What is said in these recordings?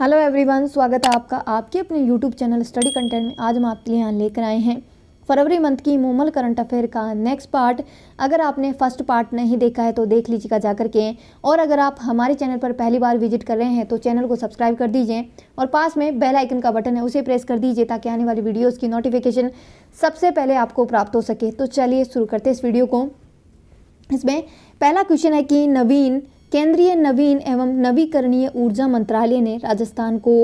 Hello everyone, स्वागत है आपका आपके अपने यूट्यूब चैनल स्टडी कंटेंट में। आज हम आपके लिए यहाँ लेकर आए हैं फरवरी मंथ की मूमल करंट अफेयर का नेक्स्ट पार्ट। अगर आपने फर्स्ट पार्ट नहीं देखा है तो देख लीजिएगा जा करके, और अगर आप हमारे चैनल पर पहली बार विजिट कर रहे हैं तो चैनल को सब्सक्राइब कर दीजिए और पास में बेल आइकन का बटन है उसे प्रेस कर दीजिए ताकि आने वाली वीडियोज़ की नोटिफिकेशन सबसे पहले आपको प्राप्त हो सके। तो चलिए शुरू करते हैं इस वीडियो को। इसमें पहला क्वेश्चन है कि केंद्रीय नवीन एवं नवीकरणीय ऊर्जा मंत्रालय ने राजस्थान को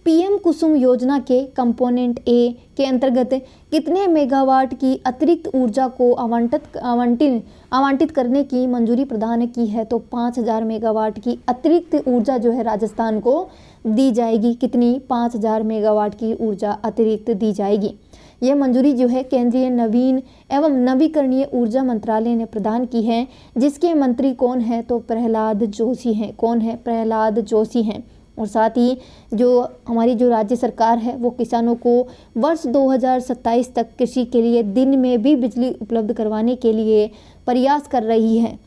पीएम कुसुम योजना के कंपोनेंट ए के अंतर्गत कितने मेगावाट की अतिरिक्त ऊर्जा को आवंटित करने की मंजूरी प्रदान की है। तो 5000 मेगावाट की अतिरिक्त ऊर्जा जो है राजस्थान को दी जाएगी। कितनी? 5000 मेगावाट की ऊर्जा अतिरिक्त दी जाएगी। यह मंजूरी जो है केंद्रीय नवीन एवं नवीकरणीय ऊर्जा मंत्रालय ने प्रदान की है, जिसके मंत्री कौन है? तो प्रहलाद जोशी हैं। कौन है? प्रहलाद जोशी हैं। और साथ ही जो हमारी जो राज्य सरकार है वो किसानों को वर्ष 2027 तक कृषि के लिए दिन में भी बिजली उपलब्ध करवाने के लिए प्रयास कर रही है।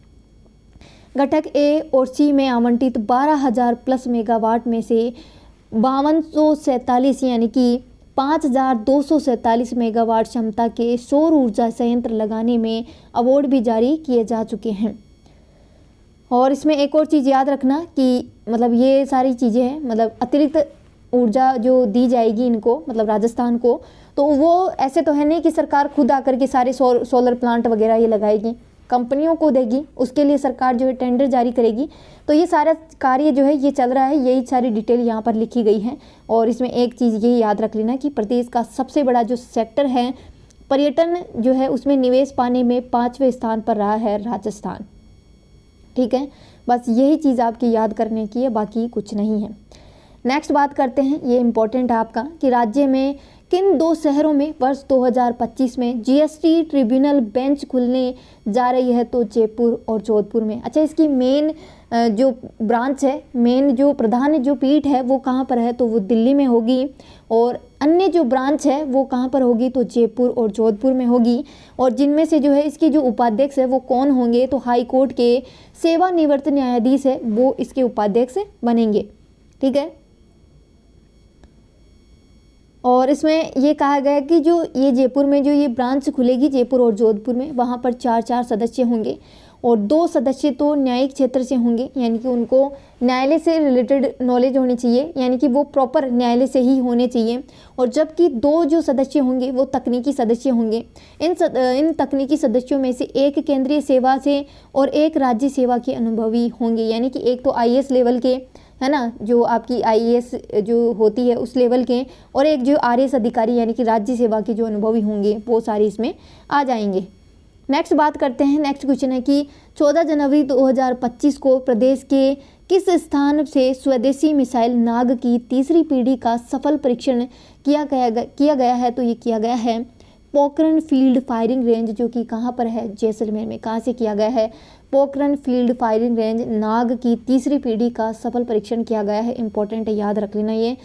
घटक ए और सी में आवंटित 12,000 प्लस मेगावाट में से 5247 यानी कि 5247 मेगावाट क्षमता के सौर ऊर्जा संयंत्र लगाने में अवार्ड भी जारी किए जा चुके हैं। और इसमें एक और चीज़ याद रखना कि मतलब ये सारी चीज़ें हैं, मतलब अतिरिक्त ऊर्जा जो दी जाएगी इनको, मतलब राजस्थान को, तो वो ऐसे तो है नहीं कि सरकार खुद आकर के सारे सोलर प्लांट वगैरह ये लगाएगी, कंपनियों को देगी, उसके लिए सरकार जो है टेंडर जारी करेगी। तो ये सारा कार्य जो है ये चल रहा है, यही सारी डिटेल यहाँ पर लिखी गई है। और इसमें एक चीज़ ये याद रख लेना कि प्रदेश का सबसे बड़ा जो सेक्टर है पर्यटन जो है उसमें निवेश पाने में 5वें स्थान पर रहा है राजस्थान। ठीक है, बस यही चीज़ आपकी याद करने की है, बाकी कुछ नहीं है। नेक्स्ट बात करते हैं, ये इम्पोर्टेंट है आपका कि राज्य में किन 2 शहरों में वर्ष 2025 में जीएसटी ट्रिब्यूनल बेंच खुलने जा रही है। तो जयपुर और जोधपुर में। अच्छा, इसकी मेन जो ब्रांच है, मेन जो प्रधान जो पीठ है वो कहाँ पर है? तो वो दिल्ली में होगी। और अन्य जो ब्रांच है वो कहाँ पर होगी? तो जयपुर और जोधपुर में होगी। और जिनमें से जो है इसके जो उपाध्यक्ष है वो कौन होंगे? तो हाई कोर्ट के सेवानिवृत्त न्यायाधीश है वो इसके उपाध्यक्ष बनेंगे। ठीक है, और इसमें ये कहा गया कि जो ये जयपुर में जो ये ब्रांच खुलेगी जयपुर और जोधपुर में, वहाँ पर 4 सदस्य होंगे और 2 सदस्य तो न्यायिक क्षेत्र से होंगे, यानी कि उनको न्यायालय से रिलेटेड नॉलेज होनी चाहिए, यानी कि वो प्रॉपर न्यायालय से ही होने चाहिए। और जबकि 2 जो सदस्य होंगे वो तकनीकी सदस्य होंगे। इन तकनीकी सदस्यों में से एक केंद्रीय सेवा से और एक राज्य सेवा के अनुभवी होंगे, यानी कि एक तो आईएएस लेवल के है ना, जो आपकी आईएएस जो होती है उस लेवल के, और एक जो आरएएस अधिकारी यानी कि राज्य सेवा के जो अनुभवी होंगे वो सारे इसमें आ जाएंगे। नेक्स्ट बात करते हैं। नेक्स्ट क्वेश्चन है कि 14 जनवरी 2025 को प्रदेश के किस स्थान से स्वदेशी मिसाइल नाग की तीसरी पीढ़ी का सफल परीक्षण किया गया है? तो ये किया गया है पोखरण फील्ड फायरिंग रेंज, जो कि कहाँ पर है? जैसलमेर में। कहाँ से किया गया है? पोखरण फील्ड फायरिंग रेंज नाग की तीसरी पीढ़ी का सफल परीक्षण किया गया है। इंपॉर्टेंट है, याद रख लेना ये।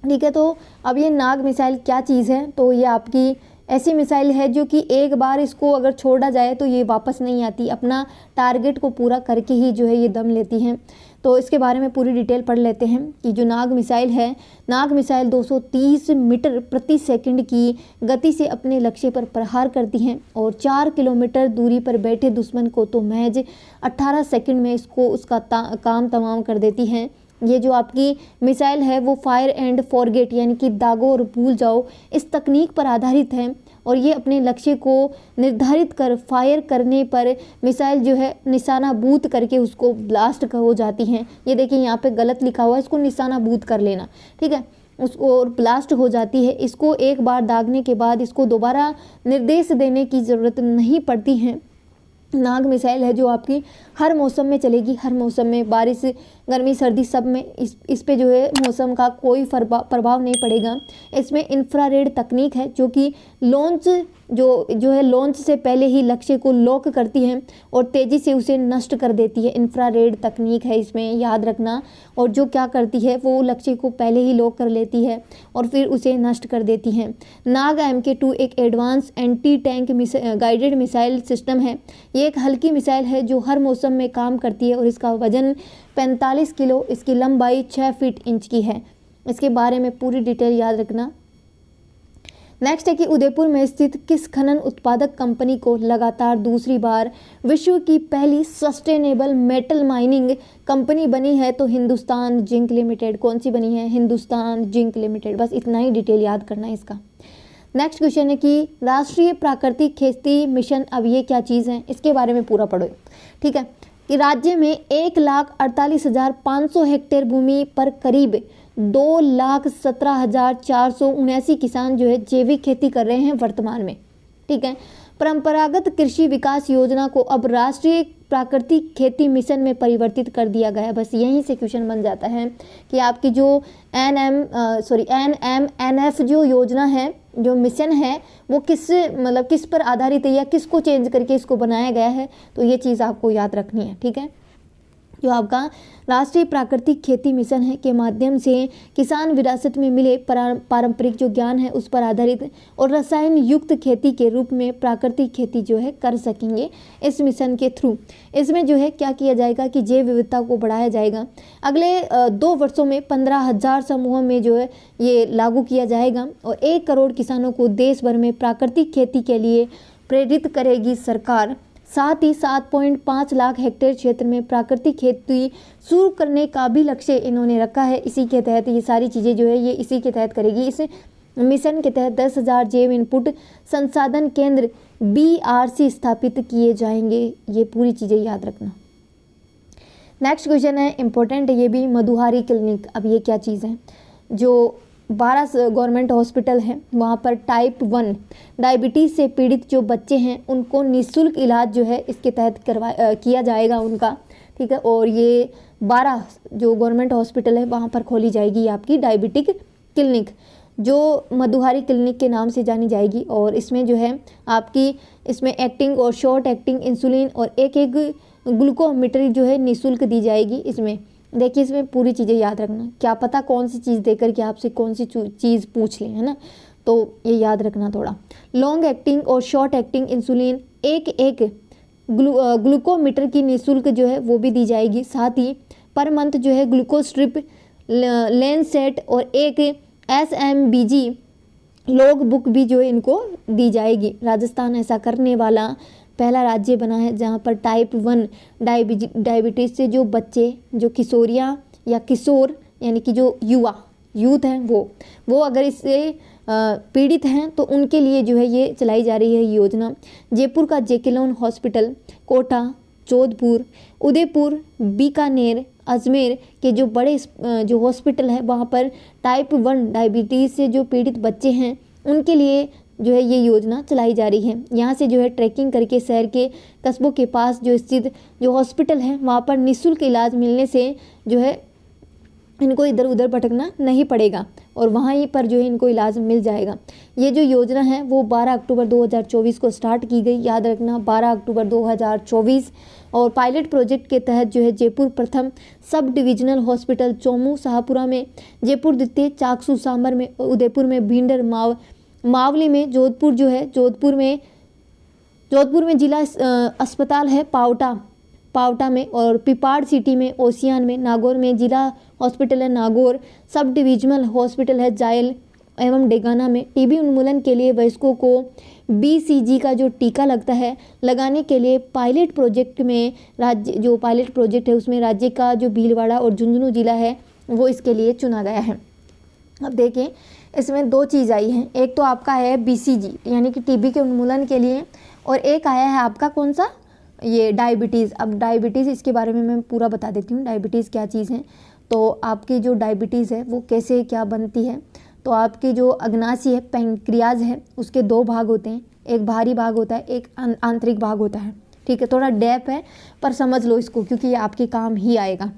ठीक है, तो अब ये नाग मिसाइल क्या चीज़ है? तो ये आपकी ऐसी मिसाइल है जो कि एक बार इसको अगर छोड़ा जाए तो ये वापस नहीं आती, अपना टारगेट को पूरा करके ही जो है ये दम लेती हैं। तो इसके बारे में पूरी डिटेल पढ़ लेते हैं कि जो नाग मिसाइल है, नाग मिसाइल 230 मीटर प्रति सेकंड की गति से अपने लक्ष्य पर प्रहार करती हैं और 4 किलोमीटर दूरी पर बैठे दुश्मन को तो महज 18 सेकंड में इसको उसका काम तमाम कर देती हैं। ये जो आपकी मिसाइल है वो फायर एंड फॉरगेट यानी कि दागो और भूल जाओ इस तकनीक पर आधारित है। और ये अपने लक्ष्य को निर्धारित कर फायर करने पर मिसाइल जो है निशाना बूत करके उसको ब्लास्ट हो जाती हैं। ये देखिए यहाँ पे गलत लिखा हुआ है, इसको निशाना बूत कर लेना। ठीक है, उसको और ब्लास्ट हो जाती है। इसको एक बार दागने के बाद इसको दोबारा निर्देश देने की ज़रूरत नहीं पड़ती है। नाग मिसाइल है जो आपकी हर मौसम में चलेगी, हर मौसम में, बारिश, गर्मी, सर्दी, सब में इस पे जो है मौसम का कोई प्रभाव नहीं पड़ेगा। इसमें इंफ्रारेड तकनीक है जो कि लॉन्च जो है लॉन्च से पहले ही लक्ष्य को लॉक करती है और तेज़ी से उसे नष्ट कर देती है। इंफ्रारेड तकनीक है इसमें, याद रखना। और जो क्या करती है वो लक्ष्य को पहले ही लॉक कर लेती है और फिर उसे नष्ट कर देती है। नाग MK2 एक advance anti tank guided missile system है। ये एक हल्की मिसाइल है जो हर मौसम में काम करती है और इसका वजन 45 किलो, इसकी लंबाई 6 फीट इंच की है। इसके बारे में पूरी डिटेल याद रखना। नेक्स्ट है कि उदयपुर में स्थित किस खनन उत्पादक कंपनी को लगातार दूसरी बार विश्व की पहली सस्टेनेबल मेटल माइनिंग कंपनी बनी है? तो हिंदुस्तान जिंक लिमिटेड। कौन सी बनी है? Hindustan zinc limited. बस इतना ही डिटेल याद करना है इसका। नेक्स्ट क्वेश्चन है कि राष्ट्रीय प्राकृतिक खेती मिशन, अब ये क्या चीज़ है, इसके बारे में पूरा पढ़ो। ठीक है, कि राज्य में 1,48,500 हेक्टेयर भूमि पर करीब 2,17,479 किसान जो है जैविक खेती कर रहे हैं वर्तमान में। ठीक है, परंपरागत कृषि विकास योजना को अब राष्ट्रीय प्राकृतिक खेती मिशन में परिवर्तित कर दिया गया है। बस यहीं से क्वेश्चन बन जाता है कि आपकी जो NMNF जो योजना है, जो मिशन है, वो किस पर आधारित है या किसको चेंज करके इसको बनाया गया है, तो ये चीज़ आपको याद रखनी है। ठीक है, जो आपका राष्ट्रीय प्राकृतिक खेती मिशन है के माध्यम से किसान विरासत में मिले पारंपरिक जो ज्ञान है उस पर आधारित और रसायन युक्त खेती के रूप में प्राकृतिक खेती जो है कर सकेंगे इस मिशन के थ्रू। इसमें जो है क्या किया जाएगा कि जैव विविधता को बढ़ाया जाएगा। अगले 2 वर्षों में 15,000 समूहों में जो है ये लागू किया जाएगा और 1 करोड़ किसानों को देश भर में प्राकृतिक खेती के लिए प्रेरित करेगी सरकार। साथ ही 7.5 लाख हेक्टेयर क्षेत्र में प्राकृतिक खेती शुरू करने का भी लक्ष्य इन्होंने रखा है। इसी के तहत ये सारी चीज़ें जो है ये इसी के तहत करेगी। इस मिशन के तहत 10,000 जैव इनपुट संसाधन केंद्र BRC स्थापित किए जाएंगे। ये पूरी चीज़ें याद रखना। नेक्स्ट क्वेश्चन है इंपॉर्टेंट, ये भी, मधुहारी क्लिनिक। अब ये क्या चीज़ है? जो 12 गवर्नमेंट हॉस्पिटल हैं वहाँ पर टाइप 1 डायबिटीज़ से पीड़ित जो बच्चे हैं उनको निःशुल्क इलाज जो है इसके तहत किया जाएगा उनका। ठीक है, और ये 12 जो गवर्नमेंट हॉस्पिटल है वहाँ पर खोली जाएगी आपकी डायबिटिक क्लिनिक, जो मधुहारी क्लिनिक के नाम से जानी जाएगी। और इसमें जो है आपकी इसमें एक्टिंग और शॉर्ट एक्टिंग इंसुलिन और एक ग्लूकोमीटर जो है निःशुल्क दी जाएगी। इसमें देखिए, इसमें पूरी चीज़ें याद रखना, क्या पता कौन सी चीज़ देकर के आपसे कौन सी चीज़ पूछ लें, है ना, तो ये याद रखना थोड़ा। लॉन्ग एक्टिंग और शॉर्ट एक्टिंग इंसुलिन, एक ग्लूकोमीटर की निःशुल्क जो है वो भी दी जाएगी। साथ ही पर मंथ जो है ग्लूकोज स्ट्रिप, लेंस सेट और एक SMBG लॉग बुक भी जो है इनको दी जाएगी। राजस्थान ऐसा करने वाला पहला राज्य बना है जहाँ पर टाइप 1 डायबिटीज़ से जो बच्चे, जो किशोरियाँ या किशोर यानी कि जो यूथ हैं वो अगर इससे पीड़ित हैं तो उनके लिए जो है ये चलाई जा रही है योजना। जयपुर का जेकेलोन हॉस्पिटल, कोटा, जोधपुर, उदयपुर, बीकानेर, अजमेर के जो बड़े जो हॉस्पिटल है वहाँ पर टाइप 1 डायबिटीज़ से जो पीड़ित बच्चे हैं उनके लिए जो है ये योजना चलाई जा रही है। यहाँ से जो है ट्रैकिंग करके शहर के कस्बों के पास जो स्थित जो हॉस्पिटल है वहाँ पर निःशुल्क इलाज मिलने से जो है इनको इधर उधर भटकना नहीं पड़ेगा और वहाँ ही पर जो है इनको इलाज मिल जाएगा। ये जो योजना है वो 12 अक्टूबर 2024 को स्टार्ट की गई, याद रखना 12 अक्टूबर 2024। और पायलट प्रोजेक्ट के तहत जो है जयपुर प्रथम sub divisional hospital Chomu Shahpura में, जयपुर द्वितीय चाकसू सांबर में, उदयपुर में भिंडर मावली में, जोधपुर में जिला अस्पताल है पावटा में और पिपाड़ सिटी में, ओसियान में, नागौर में जिला हॉस्पिटल है नागौर, सब डिविजनल हॉस्पिटल है जायल एवं डेगाना में। टीबी उन्मूलन के लिए वयस्कों को BCG का जो टीका लगता है लगाने के लिए पायलट प्रोजेक्ट में जो पायलट प्रोजेक्ट है उसमें राज्य का जो भीलवाड़ा और झुंझुनू जिला है वो इसके लिए चुना गया है। अब देखें इसमें 2 चीज़ आई हैं, एक तो आपका है BCG यानी कि टीबी के उन्मूलन के लिए और एक आया है आपका कौन सा, ये डायबिटीज़। अब डायबिटीज़ इसके बारे में मैं पूरा बता देती हूँ डायबिटीज़ क्या चीज़ है। तो आपकी जो डायबिटीज़ है वो कैसे क्या बनती है, तो आपकी जो अग्नाशय है पैंक्रियाज है उसके 2 भाग होते हैं, एक बाहरी भाग होता है, एक आंतरिक भाग होता है। ठीक है, थोड़ा डैप है पर समझ लो इसको क्योंकि ये आपके काम ही आएगा।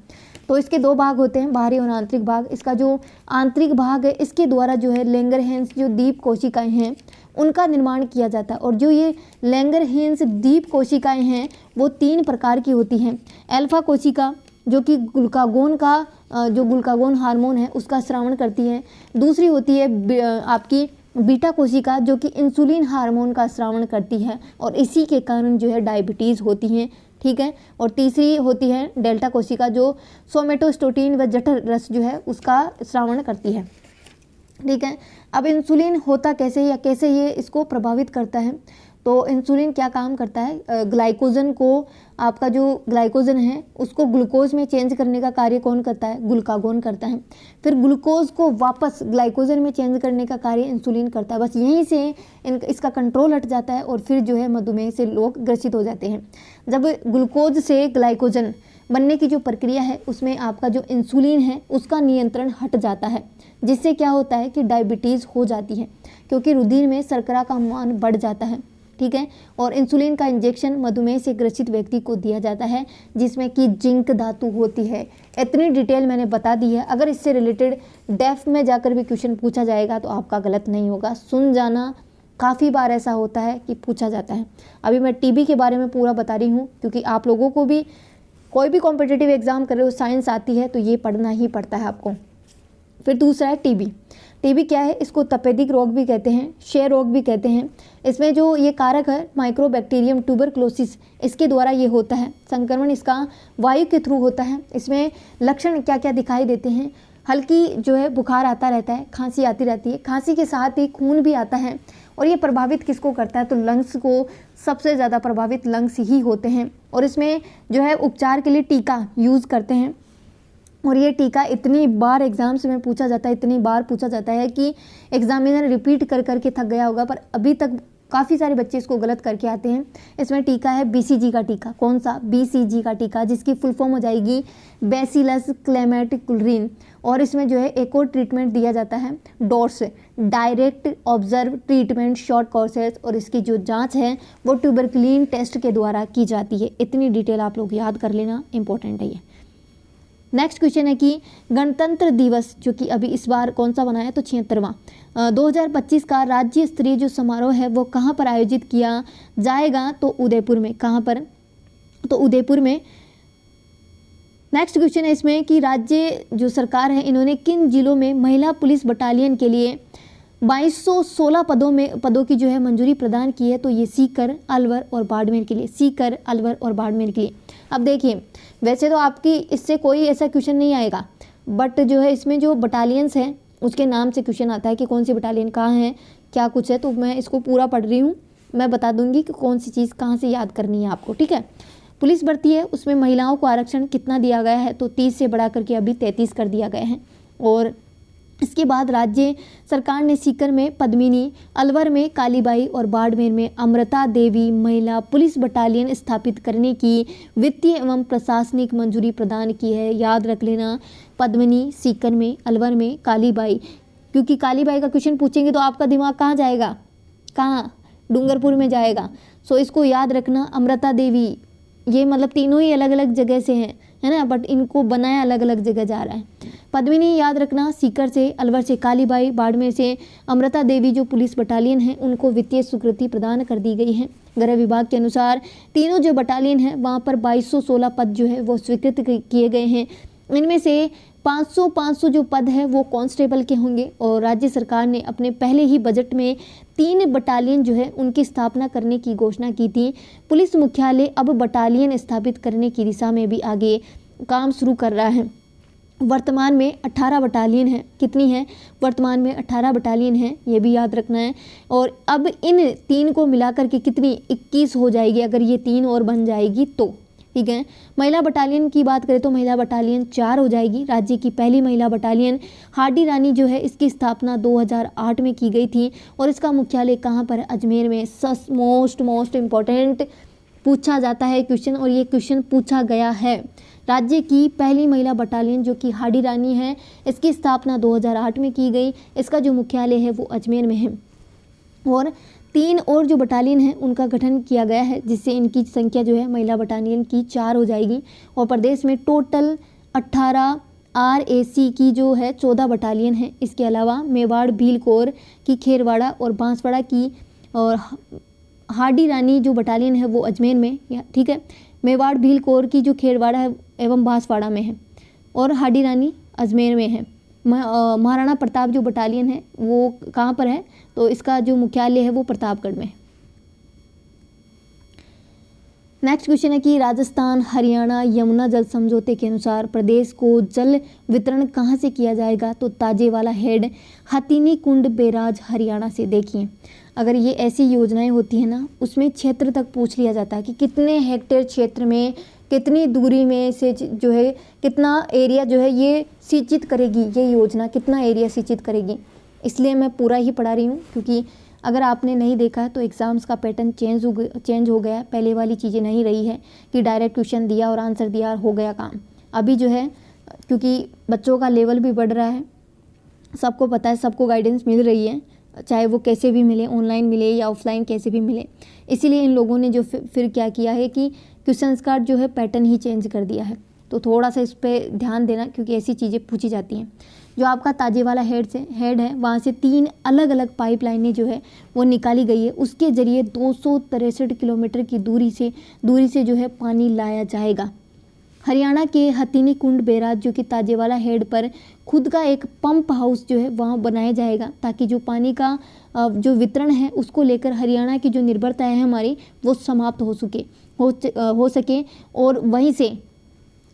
तो इसके 2 भाग होते हैं, बाहरी और आंतरिक भाग। इसका जो आंतरिक भाग है इसके द्वारा जो है लैंगरहैंस जो दीप कोशिकाएं हैं उनका निर्माण किया जाता है। और जो ये लैंगरहैंस दीप कोशिकाएं हैं वो 3 प्रकार की होती हैं। अल्फा कोशिका जो कि ग्लूकागोन हार्मोन है उसका स्रावण करती है। दूसरी होती है आपकी बीटा कोशिका जो कि इंसुलिन हार्मोन का स्रावण करती है और इसी के कारण जो है डायबिटीज़ होती हैं। ठीक है। और तीसरी होती है डेल्टा कोशिका जो सोमेटोस्टेटिन व जठर रस जो है उसका स्रावण करती है, ठीक है। अब इंसुलिन होता कैसे या कैसे ये इसको प्रभावित करता है, तो इंसुलिन क्या काम करता है, ग्लाइकोजन को, आपका जो ग्लाइकोजन है उसको ग्लूकोज में चेंज करने का कार्य कौन करता है, ग्लूकागोन करता है। फिर ग्लूकोज को वापस ग्लाइकोजन में चेंज करने का कार्य इंसुलिन करता है। बस यहीं से इसका कंट्रोल हट जाता है और फिर जो है मधुमेह से लोग ग्रसित हो जाते हैं। जब ग्लूकोज से ग्लाइकोजन बनने की जो प्रक्रिया है उसमें आपका जो इंसुलिन है उसका नियंत्रण हट जाता है, जिससे क्या होता है कि डायबिटीज़ हो जाती है, क्योंकि रुधिर में शर्करा का मान बढ़ जाता है, ठीक है। और इंसुलिन का इंजेक्शन मधुमेह से ग्रसित व्यक्ति को दिया जाता है, जिसमें कि जिंक धातु होती है। इतनी डिटेल मैंने बता दी है। अगर इससे रिलेटेड डेफ में जाकर भी क्वेश्चन पूछा जाएगा तो आपका गलत नहीं होगा। सुन जाना, काफ़ी बार ऐसा होता है कि पूछा जाता है। अभी मैं टीबी के बारे में पूरा बता रही हूँ, क्योंकि आप लोगों को भी कोई भी कॉम्पिटिटिव एग्जाम कर रहे हो, साइंस आती है तो ये पढ़ना ही पड़ता है आपको। फिर दूसरा है टीबी। टीबी क्या है, इसको तपेदिक रोग भी कहते हैं, क्षय रोग भी कहते हैं। इसमें जो ये कारक है माइक्रोबैक्टीरियम ट्यूबरक्लोसिस, इसके द्वारा ये होता है। संक्रमण इसका वायु के थ्रू होता है। इसमें लक्षण क्या क्या दिखाई देते हैं, हल्की जो है बुखार आता रहता है, खांसी आती रहती है, खांसी के साथ ही खून भी आता है। और ये प्रभावित किसको करता है, तो लंग्स को सबसे ज़्यादा प्रभावित लंग्स ही होते हैं। और इसमें जो है उपचार के लिए टीका यूज़ करते हैं। और ये टीका इतनी बार एग्जाम्स में पूछा जाता है, इतनी बार पूछा जाता है कि एग्जामिनर रिपीट कर करके थक गया होगा, पर अभी तक काफ़ी सारे बच्चे इसको गलत करके आते हैं। इसमें टीका है बीसीजी का टीका। कौन सा, बीसीजी का टीका, जिसकी फुल फॉर्म हो जाएगी बैसिलस क्लेमेटिकुलरिन। और इसमें जो है एक और ट्रीटमेंट दिया जाता है doors, direct observe treatment short courses. और इसकी जो जांच है वो ट्यूबरक्लीन टेस्ट के द्वारा की जाती है। इतनी डिटेल आप लोग याद कर लेना, इंपॉर्टेंट है ये। नेक्स्ट क्वेश्चन है कि गणतंत्र दिवस जो कि अभी इस बार कौन सा बना है, तो 76वां 2025 का राज्य स्तरीय जो समारोह है वो कहाँ पर आयोजित किया जाएगा, तो उदयपुर में। कहाँ पर, तो उदयपुर में। नेक्स्ट क्वेश्चन है इसमें कि राज्य जो सरकार है इन्होंने किन जिलों में महिला पुलिस बटालियन के लिए 2216 पदों की जो है मंजूरी प्रदान की है, तो ये सीकर, अलवर और बाड़मेर के लिए। सीकर, अलवर और बाड़मेर के लिए। अब देखिए, वैसे तो आपकी इससे कोई ऐसा क्वेश्चन नहीं आएगा, बट जो है इसमें जो बटालियंस हैं उसके नाम से क्वेश्चन आता है कि कौन सी बटालियन कहाँ है, क्या कुछ है। तो मैं इसको पूरा पढ़ रही हूँ, मैं बता दूंगी कि कौन सी चीज़ कहाँ से याद करनी है आपको, ठीक है। पुलिस भर्ती है, उसमें महिलाओं को आरक्षण कितना दिया गया है, तो 30 से बढ़ा करके अभी 33 कर दिया गया है। और इसके बाद राज्य सरकार ने सीकर में पद्मिनी, अलवर में कालीबाई और बाड़मेर में अमृता देवी महिला पुलिस बटालियन स्थापित करने की वित्तीय एवं प्रशासनिक मंजूरी प्रदान की है। याद रख लेना, पद्मिनी सीकर में, अलवर में कालीबाई, क्योंकि कालीबाई का क्वेश्चन पूछेंगे तो आपका दिमाग कहाँ जाएगा, कहाँ, डूंगरपुर में जाएगा। सो इसको याद रखना। अमृता देवी, ये मतलब तीनों ही अलग अलग जगह से हैं, है ना, बट इनको बनाया अलग अलग जगह जा रहा है। पद्मिनी याद रखना सीकर से, अलवर से कालीबाई, बाड़मेर से अमृता देवी जो पुलिस बटालियन है उनको वित्तीय स्वीकृति प्रदान कर दी गई है। गृह विभाग के अनुसार तीनों जो बटालियन है वहाँ पर 2216 पद जो है वो स्वीकृत किए गए हैं। इनमें से 500 जो पद है वो कांस्टेबल के होंगे। और राज्य सरकार ने अपने पहले ही बजट में 3 बटालियन जो है उनकी स्थापना करने की घोषणा की थी। पुलिस मुख्यालय अब बटालियन स्थापित करने की दिशा में भी आगे काम शुरू कर रहा है। वर्तमान में 18 बटालियन है। कितनी है, वर्तमान में 18 बटालियन है, ये भी याद रखना है। और अब इन 3 को मिलाकर के कितनी 21 हो जाएगी अगर ये 3 और बन जाएगी तो, ठीक है। महिला बटालियन की बात करें तो महिला बटालियन 4 हो जाएगी। राज्य की पहली महिला बटालियन हाडी रानी जो है इसकी स्थापना 2008 में की गई थी और इसका मुख्यालय कहाँ पर है, अजमेर में। मोस्ट इम्पॉर्टेंट पूछा जाता है क्वेश्चन, और ये क्वेश्चन पूछा गया है। राज्य की पहली महिला बटालियन जो कि हाडी रानी है इसकी स्थापना 2008 में की गई। इसका जो मुख्यालय है वो अजमेर में है। और 3 और जो बटालियन है उनका गठन किया गया है, जिससे इनकी संख्या जो है महिला बटालियन की 4 हो जाएगी। और प्रदेश में टोटल 18 RAC की जो है 14 बटालियन है। इसके अलावा मेवाड़ भील कोर की खेरवाड़ा और बांसवाड़ा की, और हाडी रानी जो बटालियन है वो अजमेर में, ठीक है। मेवाड़ भील कोर की जो खेरवाड़ा है एवं बांसवाड़ा में है, और हाडी रानी अजमेर में है। महाराणा प्रताप जो बटालियन है वो कहाँ पर है, तो इसका जो मुख्यालय है वो प्रतापगढ़ में है। नेक्स्ट क्वेश्चन है कि राजस्थान हरियाणा यमुना जल समझौते के अनुसार प्रदेश को जल वितरण कहाँ से किया जाएगा? तो ताजेवाला हेड हथिनी कुंड बैराज हरियाणा से। देखिए, अगर ये ऐसी योजनाएं होती है ना, उसमें क्षेत्र तक पूछ लिया जाता है कि कितने हेक्टेयर क्षेत्र में, कितनी दूरी में से जो है, कितना एरिया जो है ये सिंचित करेगी, ये योजना कितना एरिया सिंचित करेगी। इसलिए मैं पूरा ही पढ़ा रही हूँ, क्योंकि अगर आपने नहीं देखा है तो एग्ज़ाम्स का पैटर्न चेंज हो गया है। पहले वाली चीज़ें नहीं रही है कि डायरेक्ट क्वेश्चन दिया और आंसर दिया और हो गया काम। अभी जो है, क्योंकि बच्चों का लेवल भी बढ़ रहा है, सबको पता है, सबको गाइडेंस मिल रही है, चाहे वो कैसे भी मिले, ऑनलाइन मिले या ऑफलाइन कैसे भी मिले। इसीलिए इन लोगों ने जो फिर क्या किया है कि क्वेश्चंस का जो है पैटर्न ही चेंज कर दिया है। तो थोड़ा सा इस पर ध्यान देना, क्योंकि ऐसी चीज़ें पूछी जाती हैं। जो आपका ताजेवाला हेड है, वहाँ से 3 अलग अलग पाइपलाइनें जो है वो निकाली गई है। उसके ज़रिए 263 किलोमीटर की दूरी से जो है पानी लाया जाएगा। हरियाणा के हथिनी कुंड बैराज जो कि ताजेवाला हेड पर खुद का एक पंप हाउस जो है वहाँ बनाया जाएगा, ताकि जो पानी का जो वितरण है उसको लेकर हरियाणा की जो निर्भरता है हमारी, वो समाप्त हो सके। और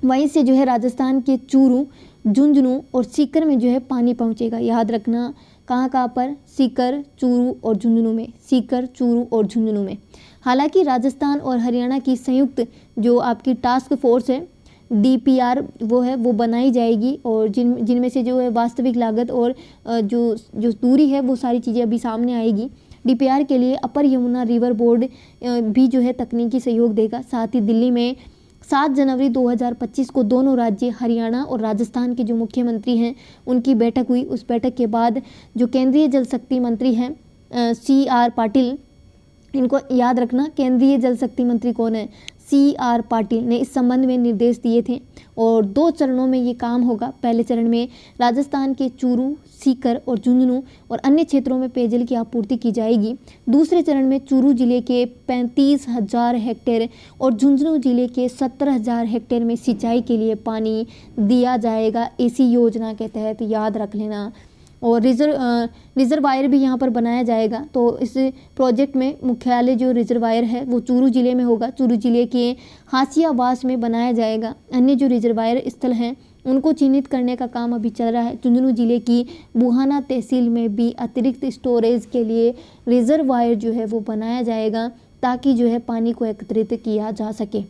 वहीं से जो है राजस्थान के चूरू, झुंझुनू और सीकर में जो है पानी पहुंचेगा। याद रखना, कहाँ पर? सीकर, चूरू और झुंझुनू में। सीकर, चूरू और झुंझुनू में। हालांकि राजस्थान और हरियाणा की संयुक्त जो आपकी टास्क फोर्स है, DPR वो बनाई जाएगी, और जिनमें से जो है वास्तविक लागत और जो दूरी है वो सारी चीज़ें अभी सामने आएगी। DPR के लिए अपर यमुना रिवर बोर्ड भी जो है तकनीकी सहयोग देगा। साथ ही दिल्ली में 7 जनवरी 2025 को दोनों राज्य हरियाणा और राजस्थान के जो मुख्यमंत्री हैं उनकी बैठक हुई। उस बैठक के बाद जो केंद्रीय जल शक्ति मंत्री हैं CR पाटिल, इनको याद रखना, केंद्रीय जल शक्ति मंत्री कौन है? CR पाटिल ने इस संबंध में निर्देश दिए थे, और 2 चरणों में ये काम होगा। पहले चरण में राजस्थान के चूरू, सीकर और झुंझुनू और अन्य क्षेत्रों में पेयजल की आपूर्ति की जाएगी। दूसरे चरण में चूरू जिले के 35,000 हेक्टेयर और झुंझुनू जिले के 17,000 हेक्टेयर में सिंचाई के लिए पानी दिया जाएगा, इसी योजना के तहत। याद रख लेना। और रिजर्वायर भी यहाँ पर बनाया जाएगा। तो इस प्रोजेक्ट में मुख्यालय जो रिजर्वायर है वो चूरू जिले में होगा। चूरू जिले के हासियावास में बनाया जाएगा। अन्य जो रिजर्वायर स्थल हैं उनको चिन्हित करने का काम अभी चल रहा है। झुंझुनू जिले की बुहाना तहसील में भी अतिरिक्त स्टोरेज के लिए रिजर्वायर जो है वो बनाया जाएगा, ताकि जो है पानी को एकत्रित किया जा सके।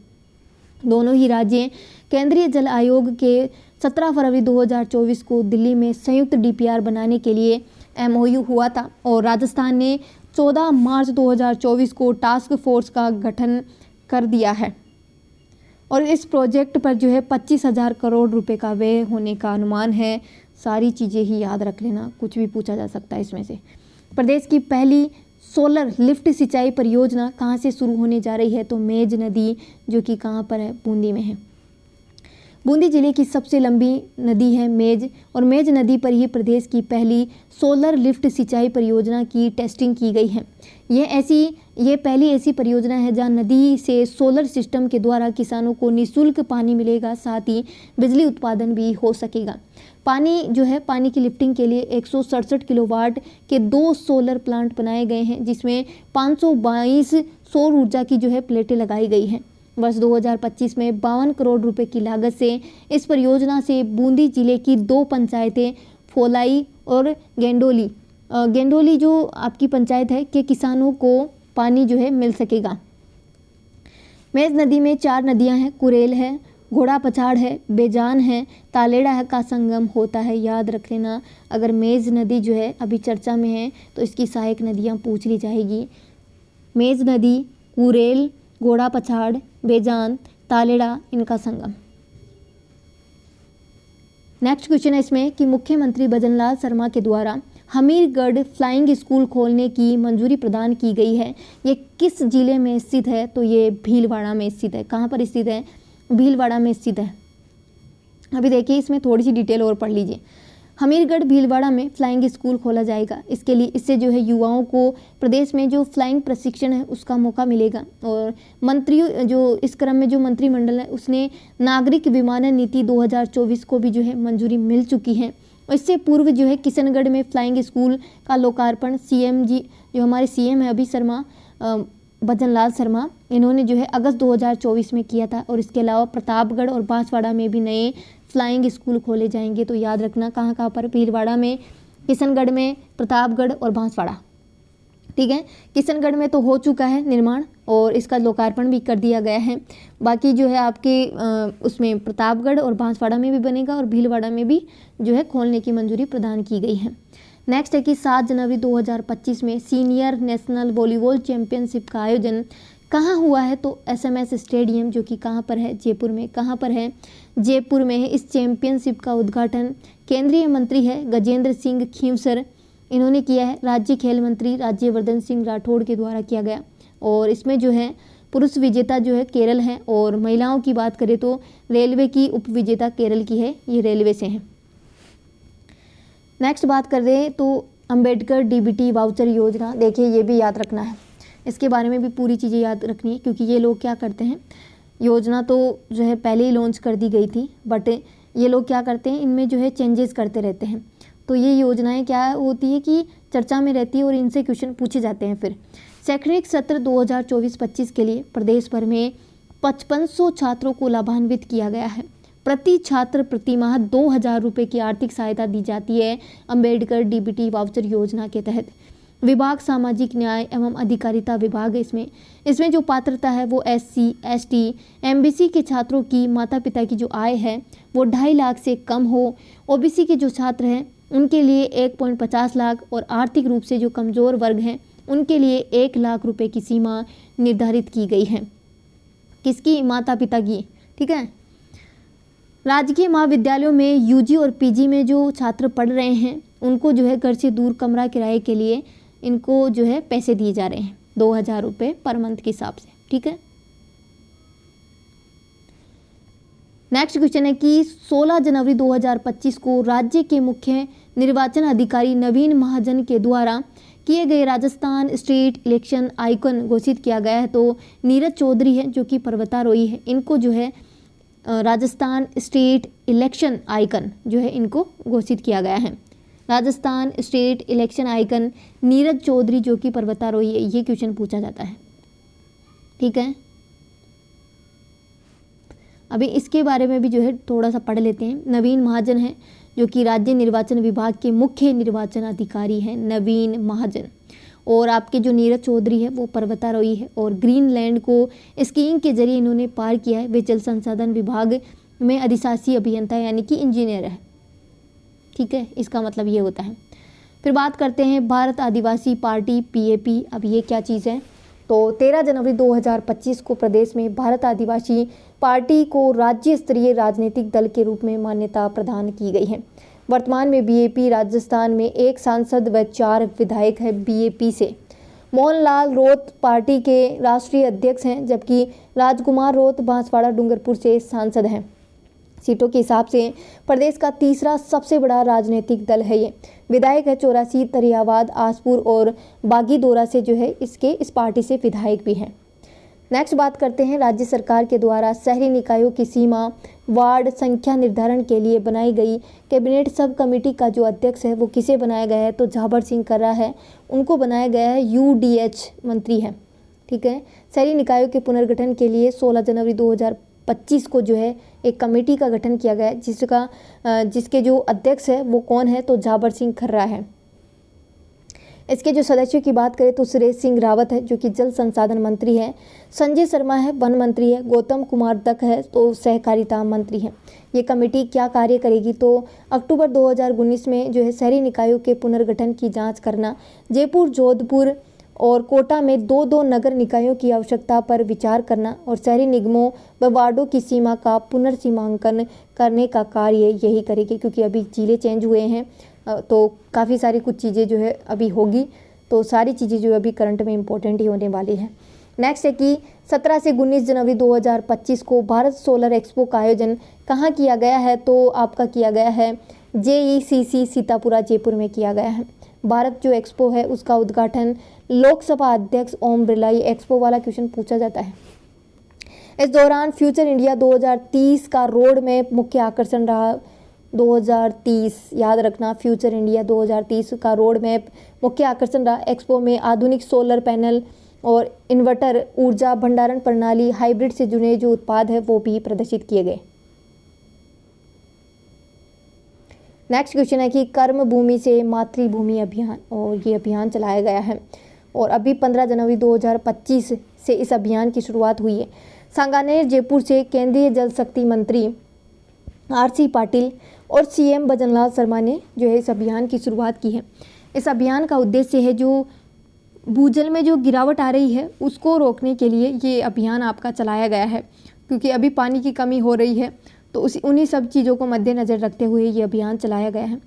दोनों ही राज्य केंद्रीय जल आयोग के 17 फरवरी 2024 को दिल्ली में संयुक्त DPR बनाने के लिए MOU हुआ था, और राजस्थान ने 14 मार्च 2024 को टास्क फोर्स का गठन कर दिया है। और इस प्रोजेक्ट पर जो है 25,000 करोड़ रुपए का व्यय होने का अनुमान है। सारी चीज़ें ही याद रख लेना, कुछ भी पूछा जा सकता है इसमें से। प्रदेश की पहली सोलर लिफ्ट सिंचाई परियोजना कहाँ से शुरू होने जा रही है? तो मेज नदी, जो कि कहाँ पर है? बूंदी में है। बूंदी जिले की सबसे लंबी नदी है मेज, और मेज नदी पर ही प्रदेश की पहली सोलर लिफ्ट सिंचाई परियोजना की टेस्टिंग की गई है। ये पहली ऐसी परियोजना है जहां नदी से सोलर सिस्टम के द्वारा किसानों को निःशुल्क पानी मिलेगा, साथ ही बिजली उत्पादन भी हो सकेगा। पानी की लिफ्टिंग के लिए 167 किलोवाट के 2 सोलर प्लांट बनाए गए हैं, जिसमें 522 सौर ऊर्जा की जो है प्लेटें लगाई गई हैं। वर्ष 2025 में 52 करोड़ रुपए की लागत से इस परियोजना से बूंदी जिले की 2 पंचायतें फोलाई और गेंडोली जो आपकी पंचायत है के किसानों को पानी जो है मिल सकेगा। मेज नदी में 4 नदियां हैं, कुरेल है, घोड़ा पछाड़ है, बेजान है, तालेड़ा का संगम होता है। याद रख लेना, अगर मेज नदी जो है अभी चर्चा में है तो इसकी सहायक नदियां पूछ ली जाएगी। मेज नदी, कुरेल, घोड़ा पछाड़, बेजान, तालेड़ा, इनका संगम। नेक्स्ट क्वेश्चन है इसमें कि मुख्यमंत्री भजनलाल शर्मा के द्वारा हमीरगढ़ फ्लाइंग स्कूल खोलने की मंजूरी प्रदान की गई है। ये किस जिले में स्थित है? तो ये भीलवाड़ा में स्थित है। कहाँ पर स्थित है? भीलवाड़ा में स्थित है। अभी देखिए, इसमें थोड़ी सी डिटेल और पढ़ लीजिए। हमीरगढ़ भीलवाड़ा में फ्लाइंग स्कूल खोला जाएगा। इससे जो है युवाओं को प्रदेश में जो फ्लाइंग प्रशिक्षण है उसका मौका मिलेगा। और इस क्रम में जो मंत्रिमंडल है उसने नागरिक विमानन नीति 2024 को भी जो है मंजूरी मिल चुकी है। इससे पूर्व जो है किशनगढ़ में फ्लाइंग स्कूल का लोकार्पण CM जी, जो हमारे CM है अभी शर्मा, भजनलाल शर्मा, इन्होंने जो है अगस्त 2024 में किया था। और इसके अलावा प्रतापगढ़ और बांसवाड़ा में भी नए फ्लाइंग स्कूल खोले जाएंगे। तो याद रखना कहाँ कहाँ पर, भीलवाड़ा में, किशनगढ़ में, प्रतापगढ़ और बांसवाड़ा। ठीक है, किशनगढ़ में तो हो चुका है निर्माण और इसका लोकार्पण भी कर दिया गया है। बाकी जो है आपके उसमें प्रतापगढ़ और बांसवाड़ा में भी बनेगा और भीलवाड़ा में भी जो है खोलने की मंजूरी प्रदान की गई है। नेक्स्ट है कि 7 जनवरी 2025 में सीनियर नेशनल वॉलीबॉल चैंपियनशिप का आयोजन कहाँ हुआ है? तो SMS स्टेडियम, जो कि कहाँ पर है? जयपुर में। कहाँ पर है? जयपुर में है। इस चैंपियनशिप का उद्घाटन केंद्रीय मंत्री है गजेंद्र सिंह खींवसर, इन्होंने किया है। राज्य खेल मंत्री राज्यवर्धन सिंह राठौड़ के द्वारा किया गया। और इसमें जो है पुरुष विजेता जो है केरल है और महिलाओं की बात करें तो रेलवे की उप विजेता केरल की है, ये रेलवे से हैं। नेक्स्ट बात कर रहे हैं तो अंबेडकर DBT वाउचर योजना, देखिए ये भी याद रखना है, इसके बारे में भी पूरी चीज़ें याद रखनी है क्योंकि ये लोग क्या करते हैं, योजना तो जो है पहले ही लॉन्च कर दी गई थी बट ये लोग क्या करते हैं, इनमें जो है चेंजेस करते रहते हैं। तो ये योजनाएं क्या होती है कि चर्चा में रहती है और इनसे क्वेश्चन पूछे जाते हैं। फिर शैक्षणिक सत्र 2024-25 के लिए प्रदेश भर में 5500 छात्रों को लाभान्वित किया गया है। प्रति छात्र प्रति माह 2000 रुपये की आर्थिक सहायता दी जाती है अंबेडकर DBT वाउचर योजना के तहत। विभाग सामाजिक न्याय एवं अधिकारिता विभाग है इसमें जो पात्रता है वो SC, ST, MBC के छात्रों की माता पिता की जो आय है वो 2.5 लाख से कम हो। OBC के जो छात्र हैं उनके लिए 1.50 लाख और आर्थिक रूप से जो कमज़ोर वर्ग हैं उनके लिए 1 लाख रुपए की सीमा निर्धारित की गई है। किसकी? माता पिता की। ठीक है, राजकीय महाविद्यालयों में UG और PG में जो छात्र पढ़ रहे हैं उनको जो है घर से दूर कमरा किराए के लिए इनको जो है पैसे दिए जा रहे हैं 2000 रुपये पर मंथ के हिसाब से। ठीक है, नेक्स्ट क्वेश्चन है कि 16 जनवरी 2025 को राज्य के मुख्य निर्वाचन अधिकारी नवीन महाजन के द्वारा किए गए राजस्थान स्टेट इलेक्शन आइकन घोषित किया गया है। तो नीरज चौधरी है जो कि पर्वतारोही है, इनको जो है राजस्थान स्टेट इलेक्शन आइकन जो है इनको घोषित किया गया है। Rajasthan state election icon Neeraj Chaudhary जो कि पर्वतारोही है, ये क्वेश्चन पूछा जाता है। ठीक है, अभी इसके बारे में भी जो है थोड़ा सा पढ़ लेते हैं। नवीन महाजन है जो कि राज्य निर्वाचन विभाग के मुख्य निर्वाचन अधिकारी हैं, नवीन महाजन। और आपके जो नीरज चौधरी है वो पर्वतारोही है और ग्रीनलैंड को स्कीइंग के जरिए इन्होंने पार किया है। वे जल संसाधन विभाग में अधिशासी अभियंता यानी कि इंजीनियर है। ठीक है, इसका मतलब ये होता है। फिर बात करते हैं भारत आदिवासी पार्टी PAP। अब ये क्या चीज़ है? तो 13 जनवरी 2025 को प्रदेश में भारत आदिवासी पार्टी को राज्य स्तरीय राजनीतिक दल के रूप में मान्यता प्रदान की गई है। वर्तमान में BAP राजस्थान में 1 सांसद व 4 विधायक है BAP से। मोहनलाल रोत पार्टी के राष्ट्रीय अध्यक्ष हैं जबकि राजकुमार रोत बांसवाड़ा डूंगरपुर से सांसद हैं। सीटों के हिसाब से प्रदेश का तीसरा सबसे बड़ा राजनीतिक दल है ये। विधायक है 84, तरियावाद, आसपुर और बागीदोरा से जो है इस पार्टी से विधायक भी हैं। नेक्स्ट बात करते हैं राज्य सरकार के द्वारा शहरी निकायों की सीमा वार्ड संख्या निर्धारण के लिए बनाई गई कैबिनेट सब कमेटी का जो अध्यक्ष है वो किसे बनाया गया है? तो झाबर सिंह कर्रा है, उनको बनाया गया है, UDH मंत्री है। ठीक है, शहरी निकायों के पुनर्गठन के लिए 16 जनवरी 2025 को जो है एक कमेटी का गठन किया गया है जिसके जो अध्यक्ष है वो कौन है? तो झाबर सिंह कर्रा है। इसके जो सदस्यों की बात करें तो सुरेश सिंह रावत है जो कि जल संसाधन मंत्री है, संजय शर्मा है वन मंत्री है, गौतम कुमार दत्त है तो सहकारिता मंत्री है। ये कमेटी क्या कार्य करेगी? तो अक्टूबर 2019 में जो है शहरी निकायों के पुनर्गठन की जांच करना, जयपुर, जोधपुर और कोटा में 2-2 नगर निकायों की आवश्यकता पर विचार करना और शहरी निगमों व वार्डों की सीमा का पुनर्सीमांकन करने का कार्य यही करेगी क्योंकि अभी जिले चेंज हुए हैं तो काफ़ी सारी कुछ चीज़ें जो है अभी होगी, तो सारी चीज़ें जो अभी करंट में इम्पोर्टेंट ही होने वाली है। नेक्स्ट है कि 17 से 19 जनवरी 2025 को भारत सोलर एक्सपो का आयोजन कहाँ किया गया है? तो आपका किया गया है JECC सीतापुरा जयपुर में किया गया है। भारत जो एक्सपो है उसका उद्घाटन लोकसभा अध्यक्ष ओम बिरला, ये एक्सपो वाला क्वेश्चन पूछा जाता है। इस दौरान फ्यूचर इंडिया 2030 का रोड मैप मुख्य आकर्षण रहा। 2030 याद रखना, फ्यूचर इंडिया 2030 का रोड मैप मुख्य आकर्षण रहा। एक्सपो में आधुनिक सोलर पैनल और इन्वर्टर, ऊर्जा भंडारण प्रणाली, हाइब्रिड से जुड़े जो उत्पाद है वो भी प्रदर्शित किए गए। नेक्स्ट क्वेश्चन है कि कर्म भूमि से मातृभूमि अभियान, और ये अभियान चलाया गया है और अभी 15 जनवरी 2025 से इस अभियान की शुरुआत हुई है। सांगानेर जयपुर से केंद्रीय जल शक्ति मंत्री आरसी पाटिल और सीएम भजनलाल शर्मा ने जो है इस अभियान की शुरुआत की है। इस अभियान का उद्देश्य है जो भूजल में जो गिरावट आ रही है उसको रोकने के लिए ये अभियान आपका चलाया गया है, क्योंकि अभी पानी की कमी हो रही है, तो उन्हीं सब चीज़ों को मद्देनज़र रखते हुए ये अभियान चलाया गया है।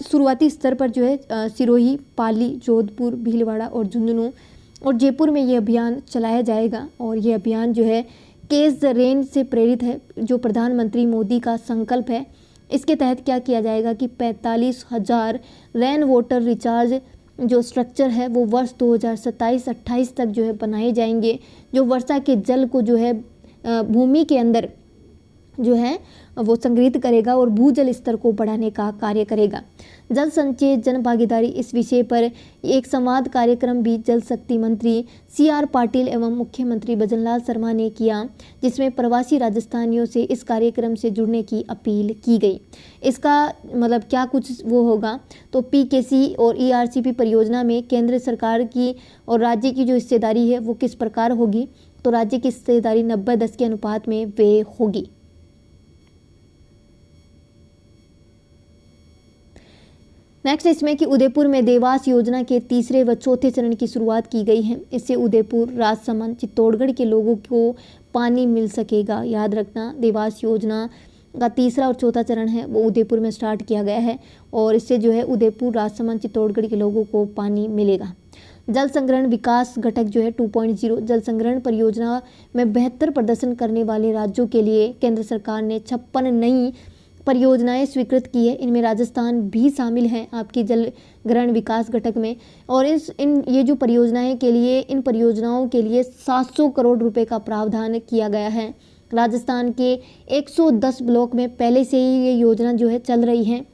शुरुआती स्तर पर जो है सिरोही, पाली, जोधपुर, भीलवाड़ा और झुंझुनू और जयपुर में ये अभियान चलाया जाएगा। और ये अभियान जो है कैच द रेन से प्रेरित है, जो प्रधानमंत्री मोदी का संकल्प है। इसके तहत क्या किया जाएगा कि 45,000 रेन वाटर रिचार्ज जो स्ट्रक्चर है वो वर्ष 2027-28 तक जो है बनाए जाएंगे, जो वर्षा के जल को जो है भूमि के अंदर जो है वो संग्रहित करेगा और भूजल स्तर को बढ़ाने का कार्य करेगा। जल संचय जन भागीदारी, इस विषय पर एक संवाद कार्यक्रम भी जल शक्ति मंत्री CR पाटिल एवं मुख्यमंत्री भजनलाल शर्मा ने किया, जिसमें प्रवासी राजस्थानियों से इस कार्यक्रम से जुड़ने की अपील की गई। इसका मतलब क्या कुछ वो होगा, तो PKC और ERCP परियोजना में केंद्र सरकार की और राज्य की जो हिस्सेदारी है वो किस प्रकार होगी, तो राज्य की हिस्सेदारी 90-10 के अनुपात में वे होगी। नेक्स्ट इसमें कि उदयपुर में देवास योजना के तीसरे व चौथे चरण की शुरुआत की गई है। इससे उदयपुर, राजसमंद, चित्तौड़गढ़ के लोगों को पानी मिल सकेगा। याद रखना, देवास योजना का तीसरा और चौथा चरण है वो उदयपुर में स्टार्ट किया गया है और इससे जो है उदयपुर, राजसमंद, चित्तौड़गढ़ के लोगों को पानी मिलेगा। जल संग्रहण विकास घटक जो है 2.0, जल संग्रहण परियोजना में बेहतर प्रदर्शन करने वाले राज्यों के लिए केंद्र सरकार ने 56 नई परियोजनाएं स्वीकृत की है। इनमें राजस्थान भी शामिल है आपकी जल ग्रहण विकास घटक में। और ये जो परियोजनाएं के लिए, इन परियोजनाओं के लिए 700 करोड़ रुपए का प्रावधान किया गया है। राजस्थान के 110 ब्लॉक में पहले से ही ये योजना जो है चल रही है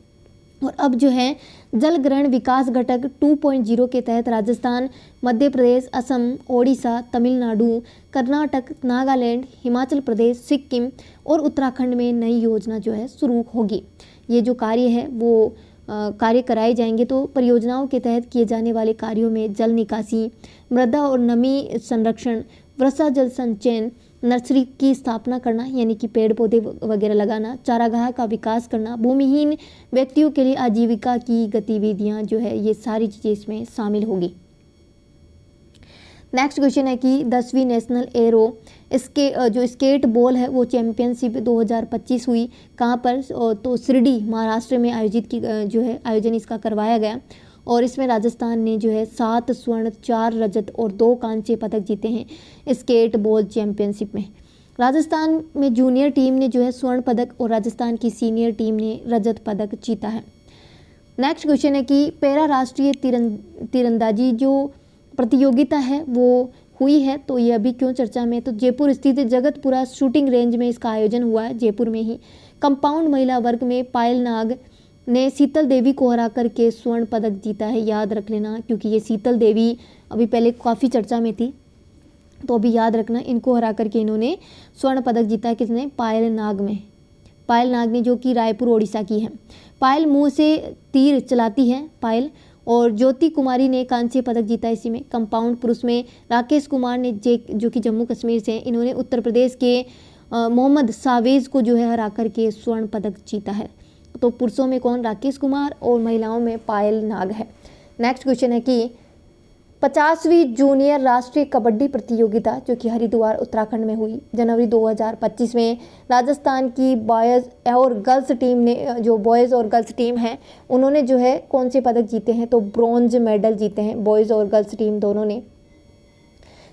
और अब जो है जल ग्रहण विकास घटक 2.0 के तहत राजस्थान, मध्य प्रदेश, असम, ओडिशा, तमिलनाडु, कर्नाटक, नागालैंड, हिमाचल प्रदेश, सिक्किम और उत्तराखंड में नई योजना जो है शुरू होगी। ये जो कार्य है वो कार्य कराए जाएंगे। तो परियोजनाओं के तहत किए जाने वाले कार्यों में जल निकासी, मृदा और नमी संरक्षण, वर्षा जल संचयन, नर्सरी की स्थापना करना यानी कि पेड़ पौधे वगैरह लगाना, चारागाह का विकास करना, भूमिहीन व्यक्तियों के लिए आजीविका की गतिविधियां जो है ये सारी चीज़ें इसमें शामिल होगी। नेक्स्ट क्वेश्चन है कि 10वीं नेशनल एरो जो स्केट बॉल है वो चैंपियनशिप 2025 हुई कहाँ पर, तो शिरडी महाराष्ट्र में आयोजन इसका करवाया गया और इसमें राजस्थान ने जो है 7 स्वर्ण, 4 रजत और 2 कांस्य पदक जीते हैं स्केट बॉल चैंपियनशिप में। राजस्थान में जूनियर टीम ने जो है स्वर्ण पदक और राजस्थान की सीनियर टीम ने रजत पदक जीता है। नेक्स्ट क्वेश्चन है कि पैरा राष्ट्रीय तीरंदाजी जो प्रतियोगिता है वो हुई है, तो ये अभी क्यों चर्चा में, तो जयपुर स्थित जगतपुरा शूटिंग रेंज में इसका आयोजन हुआ है, जयपुर में ही। कंपाउंड महिला वर्ग में पायल नाग ने शीतल देवी को हरा करके स्वर्ण पदक जीता है। याद रख लेना, क्योंकि ये शीतल देवी अभी पहले काफ़ी चर्चा में थी, तो अभी याद रखना, इनको हरा करके इन्होंने स्वर्ण पदक जीता है। किसने? पायल नाग ने, जो कि रायपुर ओडिशा की है। पायल मुंह से तीर चलाती है पायल। और ज्योति कुमारी ने कांस्य पदक जीता इसी में। कंपाउंड पुरुष में राकेश कुमार ने जो कि जम्मू कश्मीर से, इन्होंने उत्तर प्रदेश के मोहम्मद सावेज को जो है हरा करके स्वर्ण पदक जीता है। तो पुरुषों में कौन? राकेश कुमार और महिलाओं में पायल नाग है। नेक्स्ट क्वेश्चन है कि 50वीं जूनियर राष्ट्रीय कबड्डी प्रतियोगिता जो कि हरिद्वार उत्तराखंड में हुई जनवरी 2025 में राजस्थान की बॉयज़ और गर्ल्स टीम ने, जो बॉयज़ और गर्ल्स टीम है उन्होंने जो है कौन से पदक जीते हैं, तो ब्रॉन्ज मेडल जीते हैं बॉयज़ और गर्ल्स टीम दोनों ने।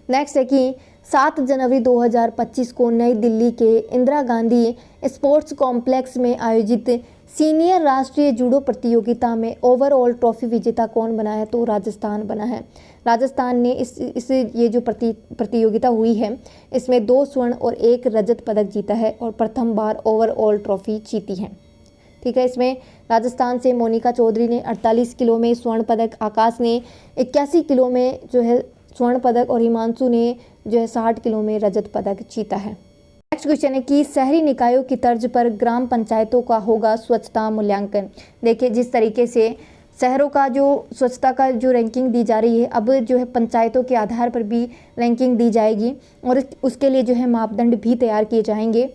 नेक्स्ट है कि 7 जनवरी 2025 को नई दिल्ली के इंदिरा गांधी स्पोर्ट्स कॉम्प्लेक्स में आयोजित सीनियर राष्ट्रीय जूडो प्रतियोगिता में ओवरऑल ट्रॉफी विजेता कौन बना है, तो राजस्थान बना है। राजस्थान ने ये जो प्रतियोगिता हुई है इसमें 2 स्वर्ण और 1 रजत पदक जीता है और प्रथम बार ओवरऑल ट्रॉफी जीती है। ठीक है, इसमें राजस्थान से मोनिका चौधरी ने 48 किलो में स्वर्ण पदक, आकाश ने 81 किलो में जो है स्वर्ण पदक और हिमांशु ने जो है 60 किलो में रजत पदक जीता है। नेक्स्ट क्वेश्चन है कि शहरी निकायों की तर्ज पर ग्राम पंचायतों का होगा स्वच्छता मूल्यांकन। देखिए, जिस तरीके से शहरों का जो स्वच्छता का जो रैंकिंग दी जा रही है, अब जो है पंचायतों के आधार पर भी रैंकिंग दी जाएगी और उसके लिए जो है मापदंड भी तैयार किए जाएंगे।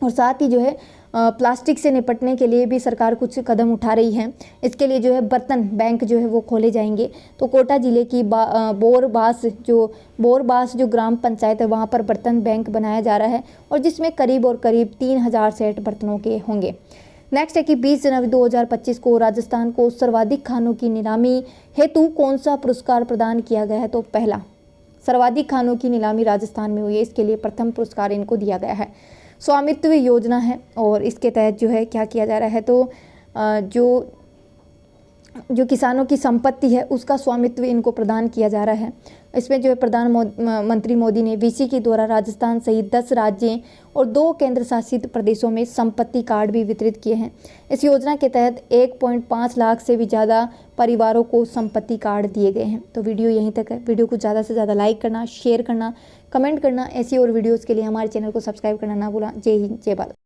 और साथ ही जो है प्लास्टिक से निपटने के लिए भी सरकार कुछ कदम उठा रही है। इसके लिए जो है बर्तन बैंक जो है वो खोले जाएंगे। तो कोटा जिले की बोरबास जो ग्राम पंचायत है वहाँ पर बर्तन बैंक बनाया जा रहा है और जिसमें करीब 3000 सेट बर्तनों के होंगे। नेक्स्ट है कि 20 जनवरी 2025 को राजस्थान को सर्वाधिक खानों की नीलामी हेतु कौन सा पुरस्कार प्रदान किया गया है? तो पहला, सर्वाधिक खानों की नीलामी राजस्थान में हुई है, इसके लिए प्रथम पुरस्कार इनको दिया गया है। स्वामित्व योजना है और इसके तहत जो है क्या किया जा रहा है, तो जो किसानों की संपत्ति है उसका स्वामित्व इनको प्रदान किया जा रहा है। इसमें जो है प्रधानमंत्री मोदी ने वीसी के द्वारा राजस्थान सहित 10 राज्यों और 2 केंद्र शासित प्रदेशों में संपत्ति कार्ड भी वितरित किए हैं। इस योजना के तहत 1.5 लाख से भी ज़्यादा परिवारों को संपत्ति कार्ड दिए गए हैं। तो वीडियो यहीं तक है। वीडियो को ज़्यादा से ज़्यादा लाइक करना, शेयर करना, कमेंट करना। ऐसी और वीडियोज़ के लिए हमारे चैनल को सब्सक्राइब करना ना भूलना। जय हिंद, जय भारत।